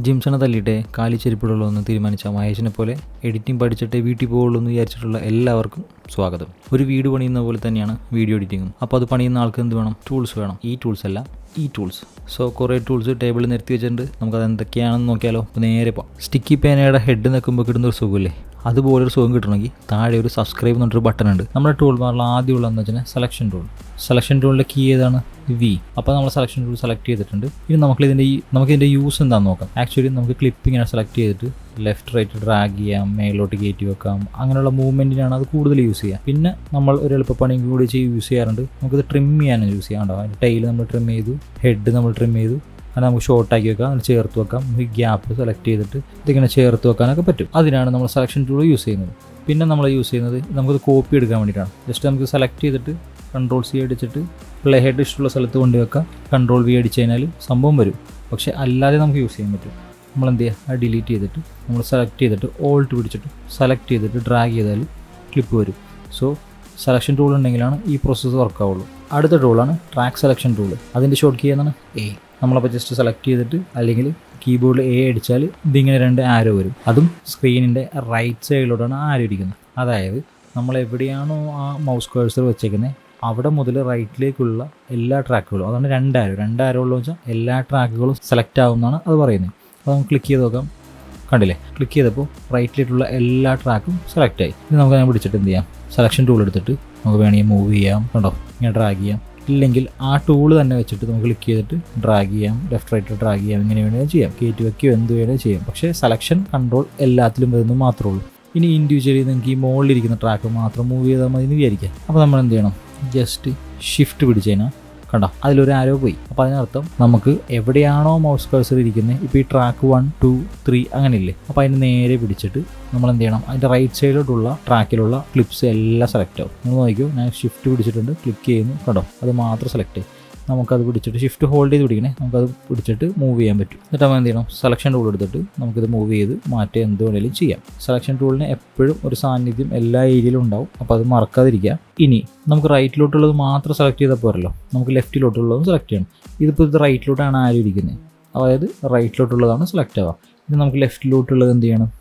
ജിംസണെ തല്ലിയിട്ടേ കാലി ചെരുപ്പിടുള്ളൂ എന്ന് തീരുമാനിച്ച മഹേഷിനെ പോലെ എഡിറ്റിംഗ് പഠിച്ചിട്ടേ വീട്ടിൽ പോകുള്ളൂ എന്ന് വിചാരിച്ചിട്ടുള്ള എല്ലാവർക്കും സ്വാഗതം. ഒരു വീഡിയോ പണിയുന്ന പോലെ തന്നെയാണ് വീഡിയോ എഡിറ്റിങ്ങും. അപ്പോൾ അത് പണിയുന്ന ആൾക്ക് എന്ത് വേണം? ടൂൾസ് വേണം. ഈ ടൂൾസ്. സോ കുറേ ടൂൾസ് ടേബിളിൽ നിരത്തി വെച്ചിട്ടുണ്ട്. നമുക്കത് എന്തൊക്കെയാണെന്ന് നോക്കിയാലോ. അപ്പോൾ നേരെ പോകാം. സ്റ്റിക്കി പേനയുടെ ഹെഡ് നിൽക്കുമ്പോൾ കിട്ടുന്ന ഒരു സുഖമില്ലേ, അതുപോലൊരു സുഖം കിട്ടണമെങ്കിൽ താഴെ ഒരു സബ്സ്ക്രൈബ് എന്നൊരു ബട്ടൺ ഉണ്ട്. നമ്മുടെ ടൂൾ ബാറിൽ ആദ്യമുള്ളതെന്ന് വെച്ചാൽ സെലക്ഷൻ ടൂളിൻ്റെ കീ ഏതാണ്? വി. അപ്പോൾ നമ്മൾ സെലക്ഷൻ ടൂൾ സെലക്ട് ചെയ്തിട്ടുണ്ട്. ഇനി നമുക്കിതിൻ്റെ യൂസ് എന്താണെന്ന് നോക്കാം. ആക്ച്വലി നമുക്ക് ക്ലിപ്പ് ഇങ്ങനെ സെലക്ട് ചെയ്തിട്ട് ലെഫ്റ്റ് റൈറ്റ് ഡ്രാഗ് ചെയ്യാം, മേലോട്ട് കയറ്റി വെക്കാം. അങ്ങനെയുള്ള മൂവ്മെൻറ്റിനാണ് അത് കൂടുതൽ യൂസ് ചെയ്യുക. പിന്നെ നമ്മൾ ഒരു എളുപ്പപ്പണിയും കൂടി യൂസ് ചെയ്യാറുണ്ട്. നമുക്കിത് ട്രിം ചെയ്യാനും യൂസ് ചെയ്യാം. ഉണ്ടാവും അതിൻ്റെ ടൈൽ നമ്മൾ ട്രിം ചെയ്തു, ഹെഡ് നമ്മൾ ട്രിം ചെയ്തു. അത് നമുക്ക് ഷോർട്ടാക്കി വെക്കാം, അതിൽ ചേർത്ത് വെക്കാം. നമുക്ക് ഗ്യാപ്പ് സെലക്ട് ചെയ്തിട്ട് ഇതിങ്ങനെ ചേർത്ത് വെക്കാനൊക്കെ പറ്റും. അതിനാണ് നമ്മൾ സെലക്ഷൻ ടൂൾ യൂസ് ചെയ്യുന്നത്. പിന്നെ നമ്മൾ യൂസ് ചെയ്യുന്നത് നമുക്കത് കോപ്പി എടുക്കാൻ വേണ്ടിയിട്ടാണ്. ജസ്റ്റ് നമുക്ക് സെലക്ട് ചെയ്തിട്ട് Ctrl+C അടിച്ചിട്ട് പ്ലേ ഹെഡ് ഇഷ്ടമുള്ള സ്ഥലത്ത് കൊണ്ടുവെക്കാം. Ctrl+V അടിച്ച് കഴിഞ്ഞാൽ സംഭവം വരും. പക്ഷേ അല്ലാതെ നമുക്ക് യൂസ് ചെയ്യാൻ പറ്റും. നമ്മൾ എന്ത് ചെയ്യുക? അത് ഡിലീറ്റ് ചെയ്തിട്ട് നമ്മൾ സെലക്ട് ചെയ്തിട്ട് Alt പിടിച്ചിട്ട് സെലക്ട് ചെയ്തിട്ട് ഡ്രാഗ് ചെയ്താൽ ക്ലിപ്പ് വരും. സോ സെലക്ഷൻ ടൂൾ ഉണ്ടെങ്കിലാണ് ഈ പ്രോസസ്സ് വർക്കാവുള്ളൂ. അടുത്ത ടൂളാണ് ട്രാക്ക് സെലക്ഷൻ ടൂൾ. അതിൻ്റെ ഷോർട്ട് കീ എന്നാണ് A. നമ്മളപ്പോൾ ജസ്റ്റ് സെലക്ട് ചെയ്തിട്ട് അല്ലെങ്കിൽ കീബോർഡിൽ A അടിച്ചാൽ ഇതിങ്ങനെ 2 ആരോ വരും. അതും സ്ക്രീനിൻ്റെ റൈറ്റ് സൈഡിലോട്ടാണ് ആരോ ഇരിക്കുന്നത്. അതായത് നമ്മൾ എവിടെയാണോ ആ മൗസ് കേഴ്സർ വെച്ചേക്കുന്നത് അവിടെ മുതൽ റൈറ്റിലേക്കുള്ള എല്ലാ ട്രാക്കുകളും, അതാണ് 2 ആരോ ഉള്ളതെന്ന് വെച്ചാൽ എല്ലാ ട്രാക്കുകളും സെലക്ട് ആവുമെന്നാണ് അത് പറയുന്നത്. അപ്പോൾ നമുക്ക് ക്ലിക്ക് ചെയ്ത് നോക്കാം. കണ്ടില്ലേ? ക്ലിക്ക് ചെയ്തപ്പോൾ റൈറ്റിലേക്കുള്ള എല്ലാ ട്രാക്കും സെലക്ട് ആയി. ഇത് നമുക്ക് ഞാൻ പിടിച്ചിട്ട് എന്ത് ചെയ്യാം? സെലക്ഷൻ ടൂൾ എടുത്തിട്ട് നമുക്ക് വേണമെങ്കിൽ മൂവ് ചെയ്യാം. കണ്ടോ? ഇങ്ങനെ ഡ്രാഗ് ചെയ്യാം. ഇല്ലെങ്കിൽ ആ ടൂൾ തന്നെ വെച്ചിട്ട് നമുക്ക് ക്ലിക്ക് ചെയ്തിട്ട് ഡ്രാഗ് ചെയ്യാം, ലെഫ്റ്റ് റൈറ്റ് ഡ്രാഗ് ചെയ്യാം. ഇങ്ങനെ വേണമെങ്കിൽ ചെയ്യാം. കയറ്റി വയ്ക്കുകയോ എന്ത് വേണമെങ്കിൽ ചെയ്യാം. പക്ഷേ സെലക്ഷൻ കൺട്രോൾ എല്ലാത്തിലും വരുന്നത് മാത്രമേ ഉള്ളൂ. ഇനി ഇൻഡിവിജ്വലി നിങ്ങൾക്ക് ഈ മുകളിലിരിക്കുന്ന ട്രാക്ക് മാത്രം മൂവ് ചെയ്താൽ മതി എന്ന് വിചാരിക്കാം. അപ്പോൾ നമ്മൾ എന്ത് ചെയ്യണം? ജസ്റ്റ് ഷിഫ്റ്റ് പിടിച്ച് കഴിഞ്ഞാൽ കണ്ടോ അതിലൊരു ആരോ പോയി. അപ്പോൾ അതിനർത്ഥം നമുക്ക് എവിടെയാണോ മൗസ് കഴ്സർ ഇരിക്കുന്നത്, ഇപ്പോൾ ഈ ട്രാക്ക് 1, 2, 3 അങ്ങനെയില്ലേ, അപ്പോൾ അതിന് നേരെ പിടിച്ചിട്ട് നമ്മൾ എന്ത് ചെയ്യണം? അതിൻ്റെ റൈറ്റ് സൈഡിലോട്ടുള്ള ട്രാക്കിലുള്ള ക്ലിപ്സ് എല്ലാം സെലക്ട് ആവും. നിങ്ങൾ നോക്കിയോ, ഞാൻ ഷിഫ്റ്റ് പിടിച്ചിട്ടുണ്ട്, ക്ലിക്ക് ചെയ്യുന്നു, കണ്ടോ അത് മാത്രം സെലക്ട് ചെയ്യും. നമുക്കത് പിടിച്ചിട്ട് ഷിഫ്റ്റ് ഹോൾഡ് ചെയ്ത് പിടിക്കണേ, നമുക്കത് പിടിച്ചിട്ട് മൂവ് ചെയ്യാൻ പറ്റും. എന്നിട്ട് നമ്മൾ എന്ത് ചെയ്യണം? സെലക്ഷൻ ടൂൾ എടുത്തിട്ട് നമുക്കിത് മൂവ് ചെയ്ത് മാറ്റി എന്ത് വേണമെങ്കിലും ചെയ്യാം. സെലക്ഷൻ ടൂളിന് എപ്പോഴും ഒരു സാന്നിധ്യം എല്ലാ ഏരിയയിലും ഉണ്ടാവും. അപ്പോൾ അത് മറക്കാതിരിക്കുക. ഇനി നമുക്ക് റൈറ്റിലോട്ടുള്ളത് മാത്രം സെലക്ട് ചെയ്താൽ പോരല്ലോ, നമുക്ക് ലെഫ്റ്റിലോട്ടുള്ളതും സെലക്ട് ചെയ്യണം. ഇതിപ്പോൾ ഇത് റൈറ്റിലോട്ടാണ് ആരും ഇരിക്കുന്നത്, അതായത് റൈറ്റിലോട്ടുള്ളതാണ് സെലക്ട് ആവുക. ഇനി നമുക്ക് ലെഫ്റ്റിലോട്ടുള്ളത് എന്ത് ചെയ്യണം?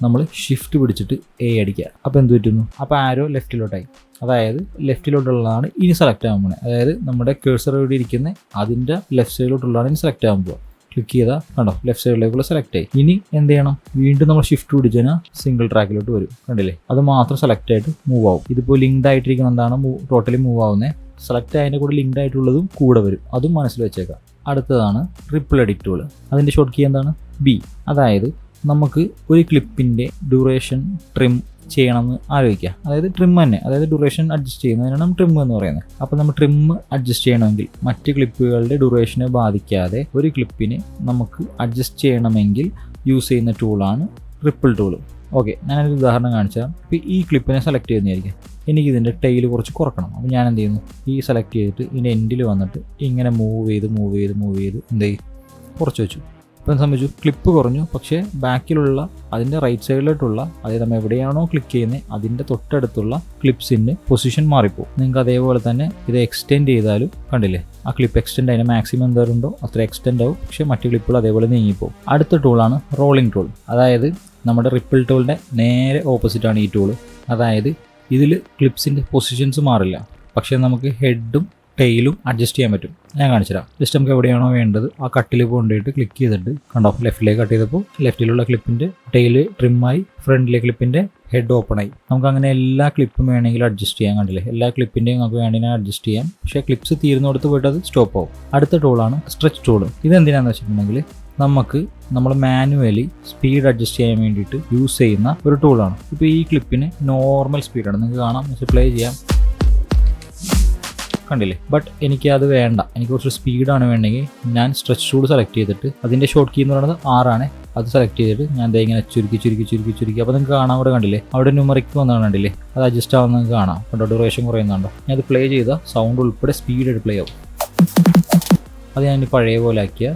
നമ്മൾ ഷിഫ്റ്റ് പിടിച്ചിട്ട് A അടിക്കുക. അപ്പോൾ എന്ത് പറ്റുന്നു? അപ്പോൾ ആരോ ലെഫ്റ്റിലോട്ടായി. അതായത് ലെഫ്റ്റിലോട്ടുള്ളതാണ് ഇനി സെലക്ട് ആകാൻ പോകുന്നത്. അതായത് നമ്മുടെ കേഴ്സർ ഇവിടെ ഇരിക്കുന്ന അതിൻ്റെ ലെഫ്റ്റ് സൈഡിലോട്ടുള്ളതാണ് ഇനി സെലക്ട് ആകാൻ പോകുക. ക്ലിക്ക് ചെയ്താൽ കണ്ടോ ലെഫ്റ്റ് സൈഡിലേക്കുള്ള സെലക്ട് ആയി. ഇനി എന്ത് ചെയ്യണം? വീണ്ടും നമ്മൾ ഷിഫ്റ്റ് പിടിച്ച് കഴിഞ്ഞാൽ സിംഗിൾ ട്രാക്കിലോട്ട് വരും. കണ്ടില്ലേ? അത് മാത്രം സെലക്ട് ആയിട്ട് മൂവ് ആവും. ഇതിപ്പോൾ ലിങ്ക്ഡ് ആയിട്ടിരിക്കുന്ന എന്താണ് ടോട്ടലി മൂവ് ആവുന്നത്. സെലക്ട് ആയതിൻ്റെ കൂടെ ലിങ്ക്ഡ് ആയിട്ടുള്ളതും കൂടെ വരും. അതും മനസ്സിൽ വെച്ചേക്കാം. അടുത്തതാണ് റിപ്പിൾ എഡിറ്റ് ടൂൾ. അതിൻ്റെ ഷോർട്ട് കീ എന്താണ്? B. അതായത് നമുക്ക് ഒരു ക്ലിപ്പിൻ്റെ ഡ്യൂറേഷൻ ട്രിം ചെയ്യണമെന്ന് ആലോചിക്കുക. അതായത് ട്രിം തന്നെ, അതായത് ഡ്യൂറേഷൻ അഡ്ജസ്റ്റ് ചെയ്യുന്നതിനാണ് നമ്മൾ ട്രിം എന്ന് പറയുന്നത്. അപ്പോൾ നമ്മൾ ട്രിം അഡ്ജസ്റ്റ് ചെയ്യണമെങ്കിൽ മറ്റ് ക്ലിപ്പുകളുടെ ഡ്യൂറേഷനെ ബാധിക്കാതെ ഒരു ക്ലിപ്പിനെ നമുക്ക് അഡ്ജസ്റ്റ് ചെയ്യണമെങ്കിൽ യൂസ് ചെയ്യുന്ന ടൂളാണ് റിപ്പിൾ ടൂൾ. ഓക്കെ, ഞാനൊരു ഉദാഹരണം കാണിച്ചാൽ, ഇപ്പോൾ ഈ ക്ലിപ്പിനെ സെലക്ട് ചെയ്യുന്നതായിരിക്കും. എനിക്കിതിൻ്റെ ടൈൽ കുറച്ച് കുറക്കണം. അപ്പോൾ ഞാൻ എന്ത് ചെയ്യുന്നു? ഈ സെലക്ട് ചെയ്തിട്ട് ഇതിൻ്റെ എൻഡിൽ വന്നിട്ട് ഇങ്ങനെ മൂവ് ചെയ്ത് എന്ത് ചെയ്യും? കുറച്ച് വെച്ചു. ഇപ്പം സംബന്ധിച്ചു ക്ലിപ്പ് കുറഞ്ഞു, പക്ഷേ ബാക്കിലുള്ള അതിൻ്റെ റൈറ്റ് സൈഡിലോട്ടുള്ള, അതായത് നമ്മൾ എവിടെയാണോ ക്ലിക്ക് ചെയ്യുന്നത് അതിൻ്റെ തൊട്ടടുത്തുള്ള ക്ലിപ്സിൻ്റെ പൊസിഷൻ മാറിപ്പോകും. നിങ്ങൾക്ക് അതേപോലെ തന്നെ ഇത് എക്സ്റ്റെൻഡ് ചെയ്താലും കണ്ടില്ലേ, ആ ക്ലിപ്പ് എക്സ്റ്റെൻഡ് അതിന് മാക്സിമം എന്തോരുണ്ടോ അത്ര എക്സ്റ്റെൻഡ് ആവും. പക്ഷേ മറ്റു ക്ലിപ്പുകൾ അതേപോലെ നീങ്ങിപ്പോകും. അടുത്ത ടൂളാണ് റോളിംഗ് ടൂൾ. അതായത് നമ്മുടെ റിപ്പിൾ ടൂളിൻ്റെ നേരെ ഓപ്പോസിറ്റാണ് ഈ ടൂള്. അതായത് ഇതിൽ ക്ലിപ്സിൻ്റെ പൊസിഷൻസ് മാറില്ല, പക്ഷേ നമുക്ക് ഹെഡും ടൈലും അഡ്ജസ്റ്റ് ചെയ്യാൻ പറ്റും. ഞാൻ കാണിച്ചുതരാം. ജസ്റ്റ് നമുക്ക് എവിടെയാണോ വേണ്ടത് ആ കട്ടിൽ കൊണ്ടുപോയിട്ട് ക്ലിക്ക് ചെയ്തിട്ട് കണ്ടോ ലെഫ്റ്റിലേക്ക് കട്ട് ചെയ്തപ്പോൾ ലെഫ്റ്റിലുള്ള ക്ലിപ്പിൻ്റെ ടൈല് ട്രിമ്മായി, ഫ്രണ്ടിലെ ക്ലിപ്പിൻ്റെ ഹെഡ് ഓപ്പൺ ആയി. നമുക്ക് അങ്ങനെ എല്ലാ ക്ലിപ്പും വേണമെങ്കിൽ അഡ്ജസ്റ്റ് ചെയ്യാൻ. കണ്ടില്ലേ? എല്ലാ ക്ലിപ്പിൻ്റെയും നമുക്ക് വേണമെങ്കിൽ അഡ്ജസ്റ്റ് ചെയ്യാം. പക്ഷേ ക്ലിപ്സ് തീരുന്നിടത്ത് പോയിട്ട് അത് സ്റ്റോപ്പ് ആവും. അടുത്ത ടൂളാണ് സ്ട്രെച്ച് ടൂള്. ഇതെന്തിനാണെന്ന് വെച്ചിട്ടുണ്ടെങ്കിൽ നമ്മൾ മാനുവലി സ്പീഡ് അഡ്ജസ്റ്റ് ചെയ്യാൻ വേണ്ടിയിട്ട് യൂസ് ചെയ്യുന്ന ഒരു ടൂളാണ്. ഇപ്പോൾ ഈ ക്ലിപ്പിന് നോർമൽ സ്പീഡാണ്, നിങ്ങൾക്ക് കാണാം. പ്ലേ ചെയ്യാം, കണ്ടില്ലേ? ബട്ട് എനിക്ക് അത് വേണ്ട, എനിക്ക് കുറച്ച് സ്പീഡാണ് വേണ്ടെങ്കിൽ ഞാൻ സ്ട്രെച്ച് ടൂൾ സെലക്ട് ചെയ്തിട്ട് അതിൻ്റെ ഷോർട്ട് കീ എന്ന് പറയുന്നത് 6 ആണ്. അത് സെലക്ട് ചെയ്തിട്ട് ഞാൻ ഇങ്ങനെ ചുരുക്കി അപ്പോൾ നിങ്ങൾക്ക് കാണാം. അവിടെ കണ്ടില്ലേ? അവിടെ ന്യൂമറിക് വന്നതാണ്. കണ്ടില്ലേ? അത് അഡ്ജസ്റ്റ് ആവുന്ന നിങ്ങൾക്ക് കാണാം. കണ്ടോ? ഡ്യൂറേഷൻ കുറയുന്നുണ്ടോ? ഞാൻ അത് പ്ലേ ചെയ്താൽ സൗണ്ട് ഉൾപ്പെടെ സ്പീഡായിട്ട് പ്ലേ ആവും. അത് ഞാൻ പഴയ പോലെ ആക്കിയ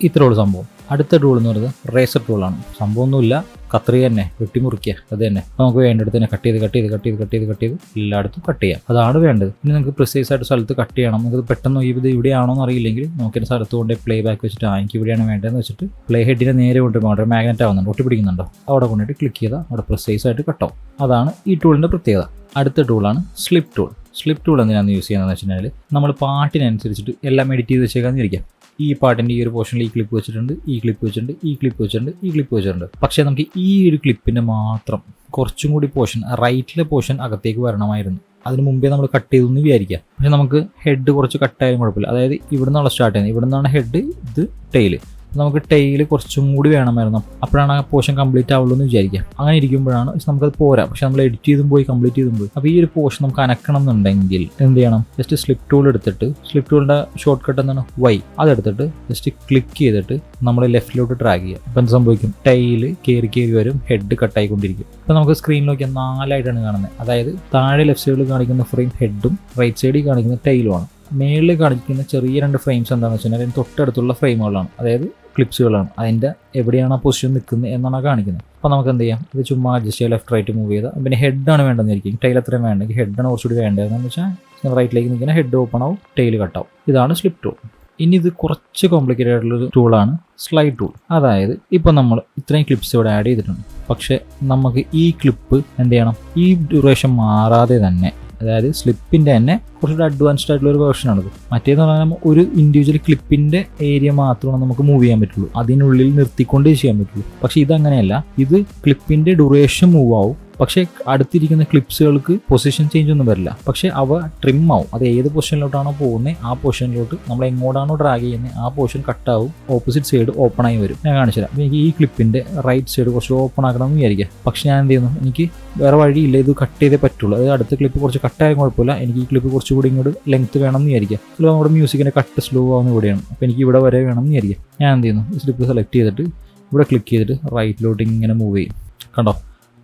ഇത്രയുള്ള സംഭവം. അടുത്ത ടൂൾ എന്ന് പറയുന്നത് റേസർ ടൂളാണ്. സംഭവമൊന്നുമില്ല, കത്രി തന്നെ വെട്ടിമുറിക്കുക, അത് തന്നെ. നമുക്ക് വേണ്ടിടത്ത് തന്നെ കട്ട് ചെയ്ത് എല്ലായിടത്തും കട്ട് ചെയ്യാം. അതാണ് വേണ്ടത്. ഇനി നിങ്ങൾക്ക് പ്രിസൈസ് ആയിട്ട് സ്ഥലത്ത് കട്ട് ചെയ്യണം. നിങ്ങൾക്ക് പെട്ടെന്ന് ഇത് ഇവിടെയാണോ എന്ന് അറിയില്ലെങ്കിൽ നോക്കിയ സ്ഥലത്ത് കൊണ്ട് പ്ലേ ബാക്ക് വെച്ചിട്ട് എനിക്ക് ഇവിടെയാണ് വേണ്ടതെന്ന് വെച്ചിട്ട് പ്ലേ ഹെഡിനെ നേരെ കൊണ്ടുപോകുമ്പോൾ മാഗ്നറ്റ് ആവുന്നുണ്ട്, ഒട്ടിപ്പിടിക്കുന്നുണ്ടോ, അവിടെ കൊണ്ടിട്ട് ക്ലിക്ക് ചെയ്താൽ അവിടെ പ്രിസൈസ് ആയിട്ട് കട്ടാവും. അതാണ് ഈ ടൂളിൻ്റെ പ്രത്യേകത. അടുത്ത ടൂളാണ് സ്ലിപ്പ് ടൂൾ. സ്ലിപ്പ് ടൂൾ എന്തിനാണെന്ന് യൂസ് ചെയ്യുന്നതെന്ന് വെച്ചിട്ടുണ്ടെങ്കിൽ നമ്മൾ പാട്ടിനനുസരിച്ചിട്ട് എല്ലാം എഡിറ്റ് ചെയ്ത് വെച്ചേക്കാന്ന് ഇരിക്കാം. ഈ പാട്ടിൻ്റെ ഈ ഒരു പോർഷനിൽ ഈ ക്ലിപ്പ് വെച്ചിട്ടുണ്ട്, ഈ ക്ലിപ്പ് വെച്ചിട്ടുണ്ട്, ഈ ക്ലിപ്പ് വെച്ചിട്ടുണ്ട്, ഈ ക്ലിപ്പ് വെച്ചിട്ടുണ്ട്. പക്ഷേ നമുക്ക് ഈ ഒരു ക്ലിപ്പിൻ്റെ മാത്രം കുറച്ചും കൂടി പോർഷൻ, റൈറ്റിലെ പോർഷൻ അകത്തേക്ക് വരണമായിരുന്നു. അതിന് മുമ്പേ നമ്മൾ കട്ട് ചെയ്തെന്ന് വിചാരിക്കാം. പക്ഷെ നമുക്ക് ഹെഡ് കുറച്ച് കട്ടായാലും കുഴപ്പമില്ല. അതായത് ഇവിടെ നിന്നുള്ള സ്റ്റാർട്ട് ചെയ്യുന്നത്, ഇവിടെ നിന്നാണ് ഹെഡ്, ഇത് ടെയിൽ. നമുക്ക് ടെയിൽ കുറച്ചും കൂടി വേണമായിരുന്നു. അപ്പോഴാണ് ആ പോർഷൻ കംപ്ലീറ്റ് ആവുള്ളൂ എന്ന് വിചാരിക്കാം. അങ്ങനെ ഇരിക്കുമ്പോഴാണ് നമുക്കത് പോരാ. പക്ഷെ നമ്മൾ എഡിറ്റ് ചെയ്തും പോയി കംപ്ലീറ്റ് ചെയ്തും പോയി. അപ്പോൾ ഈ ഒരു പോർഷൻ നമുക്ക് അനക്കണം എന്നുണ്ടെങ്കിൽ എന്ത് ചെയ്യണം? ജസ്റ്റ് സ്ലിപ്പ് ടൂൾ എടുത്തിട്ട്, സ്ലിപ്പ് ടൂളിൻ്റെ ഷോർട്ട് കട്ട് എന്താണ് വൈ, അതെടുത്തിട്ട് ജസ്റ്റ് ക്ലിക്ക് ചെയ്തിട്ട് നമ്മൾ ലെഫ്റ്റിലോട്ട് ഡ്രാഗ് ചെയ്യുക. അപ്പോൾ എന്ത് സംഭവിക്കും? ടൈൽ കയറി വരും, ഹെഡ് കട്ടായിക്കൊണ്ടിരിക്കും. അപ്പോൾ നമുക്ക് സ്ക്രീനിൽ നോക്കിയാൽ 4 ആയിട്ടാണ് കാണുന്നത്. അതായത് താഴെ ലെഫ്റ്റ് സൈഡിൽ കാണിക്കുന്ന ഫ്രെയിം ഹെഡും റൈറ്റ് സൈഡിൽ കാണിക്കുന്ന ടൈലുമാണ്. മേളിൽ കാണിക്കുന്ന ചെറിയ 2 ഫ്രെയിംസ് എന്താണെന്ന് വെച്ചാൽ അതിന് തൊട്ടടുത്തുള്ള ഫ്രെയിമുകളാണ്, അതായത് ക്ലിപ്സുകളാണ്. അതിൻ്റെ എവിടെയാണ് ആ പൊസിഷൻ നിൽക്കുന്നത് എന്നാണ് കാണിക്കുന്നത്. അപ്പോൾ നമുക്ക് എന്ത് ചെയ്യാം? ഇത് ചുമ്മാ അഡ്ജസ്റ്റ് ചെയ്യുക, ലെഫ്റ്റ് റൈറ്റ് മൂവ് ചെയ്താൽ. പിന്നെ ഹെഡാണ് വേണ്ടതെന്നിരിക്കും, ടൈൽ അത്രയും വേണ്ടെങ്കിൽ ഹെഡാണ് കുറച്ചുകൂടി വേണ്ടതെന്ന് വെച്ചാൽ റൈറ്റിലേക്ക് നിൽക്കുന്ന ഹെഡ് ഓപ്പൺ ആവും, ടൈൽ കട്ടാവും. ഇതാണ് സ്ലിപ്പ് ടൂൾ. ഇനി ഇത് കുറച്ച് കോംപ്ലിക്കേറ്റഡ് ആയിട്ടുള്ളൊരു ടൂളാണ് സ്ലൈഡ് ടൂൾ. അതായത് ഇപ്പം നമ്മൾ ഇത്രയും ക്ലിപ്സ് ഇവിടെ ആഡ് ചെയ്തിട്ടുണ്ട്. പക്ഷേ നമുക്ക് ഈ ക്ലിപ്പ് എന്ത് ചെയ്യണം? ഈ ഡ്യൂറേഷൻ മാറാതെ തന്നെ, അതായത് സ്ലിപ്പിൻ്റെ തന്നെ കുറച്ചുകൂടി അഡ്വാൻസ്ഡ് ആയിട്ടുള്ള ഒരു വേർഷനാണത്. മറ്റേന്ന് പറഞ്ഞാൽ ഒരു ഇൻഡിവിജ്വൽ ക്ലിപ്പിൻ്റെ ഏരിയ മാത്രമാണ് നമുക്ക് മൂവ് ചെയ്യാൻ പറ്റുള്ളൂ, അതിനുള്ളിൽ നിർത്തിക്കൊണ്ടേ ചെയ്യാൻ പറ്റുള്ളൂ. പക്ഷേ ഇതങ്ങനെയല്ല. ഇത് ക്ലിപ്പിൻ്റെ ഡ്യൂറേഷൻ മൂവ് ആവും, പക്ഷേ അടുത്തിരിക്കുന്ന ക്ലിപ്സുകൾക്ക് പൊസിഷൻ ചേഞ്ച് ഒന്നും വരില്ല. പക്ഷേ അവ ട്രിം ആവും. അത് ഏത് പൊസിഷനിലോട്ടാണോ പോകുന്നത് ആ പൊസിഷനിലോട്ട് നമ്മൾ എങ്ങോട്ടാണോ ഡ്രാഗ് ചെയ്യുന്നത് ആ പൊസിഷൻ കട്ടാവും, ഓപ്പോസിറ്റ് സൈഡ് ഓപ്പൺ ആയി വരും. ഞാൻ കാണിച്ചു തരാം. എനിക്ക് ഈ ക്ലിപ്പിൻ്റെ റൈറ്റ് സൈഡ് കുറച്ച് ഓപ്പൺ ആക്കണം എന്ന് വിചാരിക്കാം. പക്ഷേ ഞാൻ എന്ത് ചെയ്യുന്നു? എനിക്ക് വേറെ വഴിയില്ല, ഇത് കട്ട് ചെയ്തേ പറ്റുള്ളൂ. അതായത് അടുത്ത ക്ലിപ്പ് കുറച്ച് കട്ടായാലും കുഴപ്പമില്ല, എനിക്ക് ഈ ക്ലിപ്പ് കുറച്ചുകൂടി ഇങ്ങോട്ട് ലെങ്ത്ത് വേണം എന്ന് വിചാരിക്കാം. ചിലപ്പോൾ നമ്മുടെ മ്യൂസിക്കിൻ്റെ കട്ട് സ്ലോ ആവുന്ന ഇവിടെയാണ്. അപ്പോൾ എനിക്ക് ഇവിടെ വരെ വേണം എന്ന് വിചാരിക്കാം. ഞാൻ എന്ത് ചെയ്യുന്നു? ഈ സ്ലിപ്പ് സെലക്ട് ചെയ്തിട്ട് ഇവിടെ ക്ലിക്ക് ചെയ്തിട്ട് റൈറ്റിലോട്ട് ഇങ്ങനെ മൂവ് ചെയ്യും. കണ്ടോ?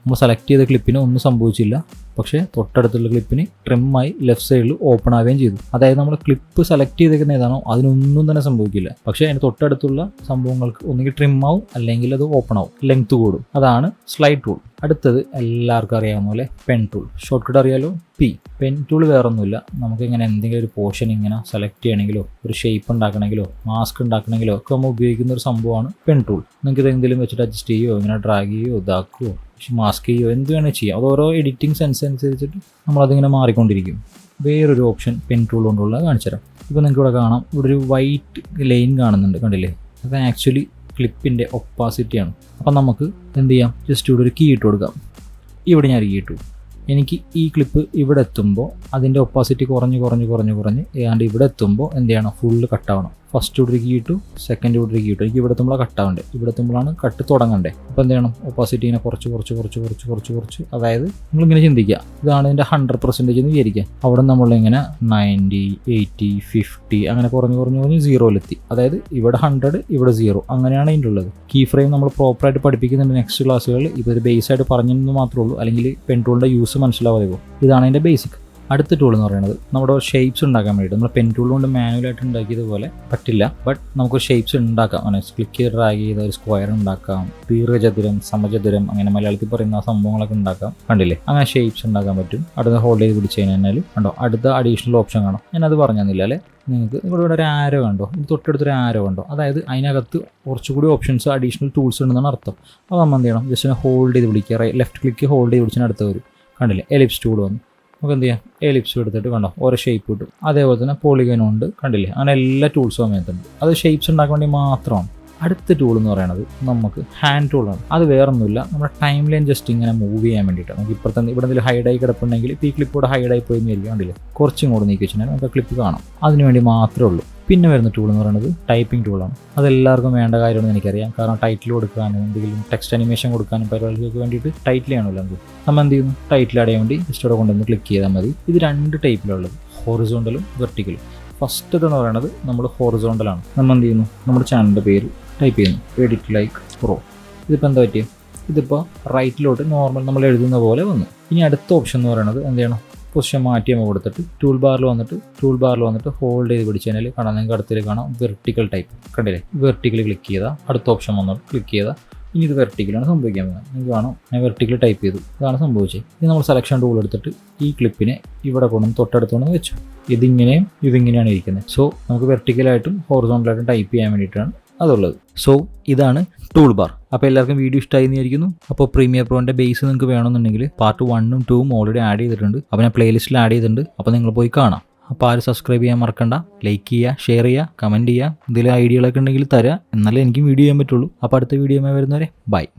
നമ്മൾ സെലക്ട് ചെയ്ത ക്ലിപ്പിന് ഒന്നും സംഭവിച്ചില്ല, പക്ഷേ തൊട്ടടുത്തുള്ള ക്ലിപ്പിന് ട്രിമ്മായി ലെഫ്റ്റ് സൈഡിൽ ഓപ്പൺ ആവുകയും ചെയ്തു. അതായത് നമ്മൾ ക്ലിപ്പ് സെലക്ട് ചെയ്തേക്കുന്ന ഏതാണോ അതിനൊന്നും തന്നെ സംഭവിക്കില്ല. പക്ഷേ അതിന് തൊട്ടടുത്തുള്ള സംഭവങ്ങൾക്ക് ഒന്നുകിൽ ട്രിം ആവും അല്ലെങ്കിൽ അത് ഓപ്പൺ ആവും, ലെങ്ത് കൂടും. അതാണ് സ്ലൈഡ് ടൂൾ. അടുത്തത് എല്ലാവർക്കും അറിയാവുന്ന പോലെ പെൻ ടൂൾ. ഷോർട്ട് കട്ട് അറിയാലോ, പി. പെൻ ടൂൾ വേറൊന്നുമില്ല. നമുക്ക് ഇങ്ങനെ എന്തെങ്കിലും ഒരു പോർഷൻ ഇങ്ങനെ സെലക്ട് ചെയ്യണമെങ്കിലോ ഒരു ഷേപ്പ് ഉണ്ടാക്കണമെങ്കിലോ മാസ്ക് ഉണ്ടാക്കണമെങ്കിലോ ഒക്കെ നമ്മൾ ഉപയോഗിക്കുന്ന ഒരു സംഭവമാണ് പെൻ ടൂൾ. നിങ്ങൾക്ക് ഇത് എന്തെങ്കിലും വെച്ചിട്ട് അഡ്ജസ്റ്റ് ചെയ്യുമോ, ഇങ്ങനെ ഡ്രാഗ് ചെയ്യുമോ, ഇതാക്കുമോ, മാസ്ക് ചെയ്യുമോ, എന്ത് വേണേൽ ചെയ്യാം. അത് ഓരോ എഡിറ്റിംഗ് സെൻസ് അനുസരിച്ചിട്ട് നമ്മളതിങ്ങനെ മാറിക്കൊണ്ടിരിക്കും. വേറൊരു ഓപ്ഷൻ പെൻ ടൂൾ കൊണ്ടുള്ളത് കാണിച്ചു തരാം. ഇപ്പോൾ നിങ്ങൾക്ക് ഇവിടെ കാണാം, ഇവിടെ ഒരു വൈറ്റ് ലൈൻ കാണുന്നുണ്ട്, കണ്ടില്ലേ? അത് ആക്ച്വലി ക്ലിപ്പിൻ്റെ ഒപ്പാസിറ്റിയാണ്. അപ്പം നമുക്ക് എന്ത് ചെയ്യാം? ജസ്റ്റ് ഇവിടെ ഒരു കീ ഇട്ട് കൊടുക്കാം. ഇവിടെ ഞാൻ ഒരു കീ ഇട്ടു. എനിക്ക് ഈ ക്ലിപ്പ് ഇവിടെ എത്തുമ്പോൾ അതിൻ്റെ ഒപ്പാസിറ്റി കുറഞ്ഞ് ഏതാണ്ട് ഇവിടെ എത്തുമ്പോൾ എന്ത് ചെയ്യണം? ഫുള്ള് കട്ടാവണം. ഫസ്റ്റ് ഇവിടെ കീ ഇട്ടു, സെക്കൻഡ് ഇവിടെ കീ ഇട്ടു. എനിക്ക് ഇവിടെ എത്തുമ്പോഴാണ് കട്ടാവണ്ടേ, ഇവിടെ എത്തുമ്പോഴാണ് കട്ട് തുടങ്ങണ്ടേ. അപ്പോൾ എന്ത് ചെയ്യണം? ഒപ്പാസിറ്റി ഇങ്ങനെ കുറച്ച്. അതായത് നമ്മളിങ്ങനെ ചിന്തിക്കുക, ഇതാണ് ഇതിൻ്റെ 100% എന്ന് വിചാരിക്കുക. അവിടെ നമ്മളിങ്ങനെ 90, 80, 50 അങ്ങനെ കുറഞ്ഞ് 0-ലെത്തി. അതായത് ഇവിടെ 100, ഇവിടെ 0, അങ്ങനെയാണ് ഇതിൻ്റെ ഉള്ളത്. കീ ഫ്രെയിം നമ്മൾ പ്രോപ്പറായിട്ട് പഠിപ്പിക്കുന്നുണ്ട് നെക്സ്റ്റ് ക്ലാസ്സുകളിൽ. ഇതൊരു ബേസായിട്ട് പറഞ്ഞെന്ന് മാത്രമേ ഉള്ളൂ, അല്ലെങ്കിൽ പെൻ ടൂളിൻ്റെ യൂസ് മനസ്സിലാവാതെ പോകും. ഇതാണ് അതിൻ്റെ ബേസിക്. അടുത്ത ടൂൾ എന്ന് പറയുന്നത് നമ്മുടെ ഷേപ്സ് ഉണ്ടാക്കാൻ വേണ്ടിയിട്ട്. നമ്മൾ പെൻ ടൂൾ കൊണ്ട് മാനുവലായിട്ട് ഉണ്ടാക്കിയതുപോലെ പറ്റില്ല, ബട്ട് നമുക്ക് ഷേപ്സ് ഉണ്ടാക്കാം. അങ്ങനെ ക്ലിക്ക് ചെയ്ത് ഡ്രാഗ് ചെയ്ത് ഒരു സ്ക്വയർ ഉണ്ടാക്കാം, ദീർഘചതുരം, സമചതുരം, അങ്ങനെ മലയാളത്തിൽ പറയുന്ന സംഭവങ്ങളൊക്കെ ഉണ്ടാക്കാം. കണ്ടില്ലേ? അങ്ങനെ ഷേപ്സ് ഉണ്ടാക്കാൻ പറ്റും. അടുത്ത ഹോൾഡ് ചെയ്ത് പിടിച്ച് കഴിഞ്ഞാൽ കണ്ടോ, അടുത്ത അഡീഷണൽ ഓപ്ഷൻ കാണാം. ഞാനത് പറഞ്ഞു തന്നില്ല അല്ലേ? നിങ്ങൾക്ക് ഇവിടെ ഒരു ആരോ കണ്ടോ, ഇത് തൊട്ടടുത്തൊരു ആരോ കണ്ടോ? അതായത് അതിനകത്ത് കുറച്ചുകൂടി ഓപ്ഷൻസ്, അഡീഷണൽ ടൂൾസ് ഉണ്ടെന്നാണ് അർത്ഥം. അപ്പോൾ നമ്മൾ എന്ത് ചെയ്യണം? ജസ്റ്റ് ഹോൾഡ് ചെയ്ത് പിടിക്കുക, ലെഫ്റ്റ് ക്ലിക്ക് ഹോൾഡ് ചെയ്ത് പിടിച്ചാൽ അടുത്ത് വരും. കണ്ടില്ലേ? എലിപ്സ് ടൂൾ വന്നു. നമുക്ക് എന്ത് ചെയ്യാം? എലിപ്സ് എടുത്തിട്ട് കണ്ടോ ഓരോ ഷേപ്പ് കിട്ടും. അതേപോലെ തന്നെ പോളിഗൺ ഉണ്ട്, കണ്ടില്ലേ? അങ്ങനെ എല്ലാ ടൂൾസും അതിനകത്തുണ്ട്. അത് ഷേപ്സ് ഉണ്ടാക്കാൻ വേണ്ടി മാത്രമാണ്. അടുത്ത ടൂൾ എന്ന് പറയുന്നത് നമുക്ക് ഹാൻഡ് ടൂളാണ്. അത് വേറൊന്നുമില്ല, നമ്മുടെ ടൈം ലൈൻ ജസ്റ്റ് ഇങ്ങനെ മൂവ് ചെയ്യാൻ വേണ്ടിയിട്ടാണ്. നമുക്ക് ഇപ്പുറത്തെ ഇവിടെ എന്തെങ്കിലും ഹൈഡായി കിടപ്പുണ്ടെങ്കിൽ ഇപ്പോൾ ഈ ക്ലിപ്പ് കൂടെ ഹൈഡായി പോയി എന്ന് കണ്ടില്ലേ? കുറച്ചും കൂടെ നീക്കി വെച്ചിട്ടുണ്ടെങ്കിൽ നമുക്ക് ക്ലിപ്പ് കാണാം. അതിന് വേണ്ടി മാത്രമേ ഉള്ളൂ. പിന്നെ വരുന്ന ടൂൾ എന്ന് പറയുന്നത് ടൈപ്പിംഗ് ടൂളാണ്. അതെല്ലാവർക്കും വേണ്ട കാര്യമാണെന്ന് എനിക്കറിയാം. കാരണം ടൈറ്റിൽ കൊടുക്കാനും എന്തെങ്കിലും ടെക്സ്റ്റ് അനിമേഷൻ കൊടുക്കാനും പരിപാടികൾക്ക് വേണ്ടിയിട്ട് ടൈറ്റിൽ ആണല്ലോ നമുക്ക്. നമ്മൾ എന്ത് ചെയ്യുന്നു? ടൈറ്റിൽ അടയാൻ വേണ്ടി ജസ്റ്റ് അവിടെ കൊണ്ടുവന്ന് ക്ലിക്ക് ചെയ്താൽ മതി. ഇത് 2 ടൈപ്പിലുള്ളത്, ഹൊറിസോണ്ടലും വെർട്ടിക്കലും. ഫസ്റ്റ് എന്ന് പറയുന്നത് നമ്മൾ ഹൊറിസോണ്ടലാണ്. നമ്മൾ എന്ത് ചെയ്യുന്നു? നമ്മുടെ ചാനലിൻ്റെ പേര് ടൈപ്പ് ചെയ്യുന്നു, എഡിറ്റ് ലൈക്ക് പ്രോ. ഇതിപ്പോൾ എന്താ പറ്റിയത്? ഇതിപ്പോൾ റൈറ്റിലോട്ട് നോർമൽ നമ്മൾ എഴുതുന്ന പോലെ വന്നു. ഇനി അടുത്ത ഓപ്ഷൻ എന്ന് പറയുന്നത് എന്ത് ചെയ്യണം? പൊസിഷൻ മാറ്റി നമ്മൾ കൊടുത്തിട്ട് ടൂൾ ബാറിൽ വന്നിട്ട് ഹോൾഡ് ചെയ്ത് പിടിച്ച് കഴിഞ്ഞാൽ കാണാം, നിങ്ങൾക്ക് അടുത്തിൽ കാണാം വെർട്ടിക്കൽ ടൈപ്പ്. കണ്ടില്ലേ? വെർട്ടിക്കൽ ക്ലിക്ക് ചെയ്താൽ അടുത്ത ഓപ്ഷൻ വന്നോട്ട് ക്ലിക്ക് ചെയ്താൽ ഇനി ഇത് വെർട്ടിക്കലാണ് സംഭവിക്കാൻ പോകുന്നത്. നിങ്ങൾക്ക് കാണാം, ഞാൻ വെർട്ടിക്കൽ ടൈപ്പ് ചെയ്തു, ഇതാണ് സംഭവിച്ചത്. ഇനി നമ്മൾ സെലക്ഷൻ ടൂൾ എടുത്തിട്ട് ഈ ക്ലിപ്പിനെ ഇവിടെ കൊണ്ടുവന്ന് തൊട്ടടുത്തോണ്ട് വെച്ചു. ഇതിങ്ങനെയാണ് ഇരിക്കുന്നത്. സോ നമുക്ക് വെർട്ടിക്കലായിട്ടും ഹോറിസോണ്ടലായിട്ടും ടൈപ്പ് ചെയ്യാൻ വേണ്ടിയിട്ടാണ് അതുള്ളത്. സോ ഇതാണ് ടൂൾ ബാർ. അപ്പോൾ എല്ലാവർക്കും വീഡിയോ ഇഷ്ടമായി എന്നായിരിക്കുന്നു. അപ്പോൾ പ്രീമിയർ പ്രോൻ്റെ ബേസ് നിങ്ങൾക്ക് വേണമെന്നുണ്ടെങ്കിൽ പാർട്ട് 1ഉം 2ഉം ഓൾറെഡി ആഡ് ചെയ്തിട്ടുണ്ട്. അപ്പോൾ ഞാൻ പ്ലേലിസ്റ്റിൽ ആഡ് ചെയ്തിട്ടുണ്ട്. അപ്പോൾ നിങ്ങൾ പോയി കാണാം. അപ്പോൾ ആരും സബ്സ്ക്രൈബ് ചെയ്യാൻ മറക്കണ്ട. ലൈക്ക് ചെയ്യുക, ഷെയർ ചെയ്യുക, കമൻറ്റ് ചെയ്യുക. എന്തെങ്കിലും ഐഡിയകളൊക്കെ ഉണ്ടെങ്കിൽ തരാം, എന്നാലേ എനിക്കും വീഡിയോ ചെയ്യാൻ പറ്റുള്ളൂ. അപ്പോൾ അടുത്ത വീഡിയോ വരുന്നവരെ ബൈ.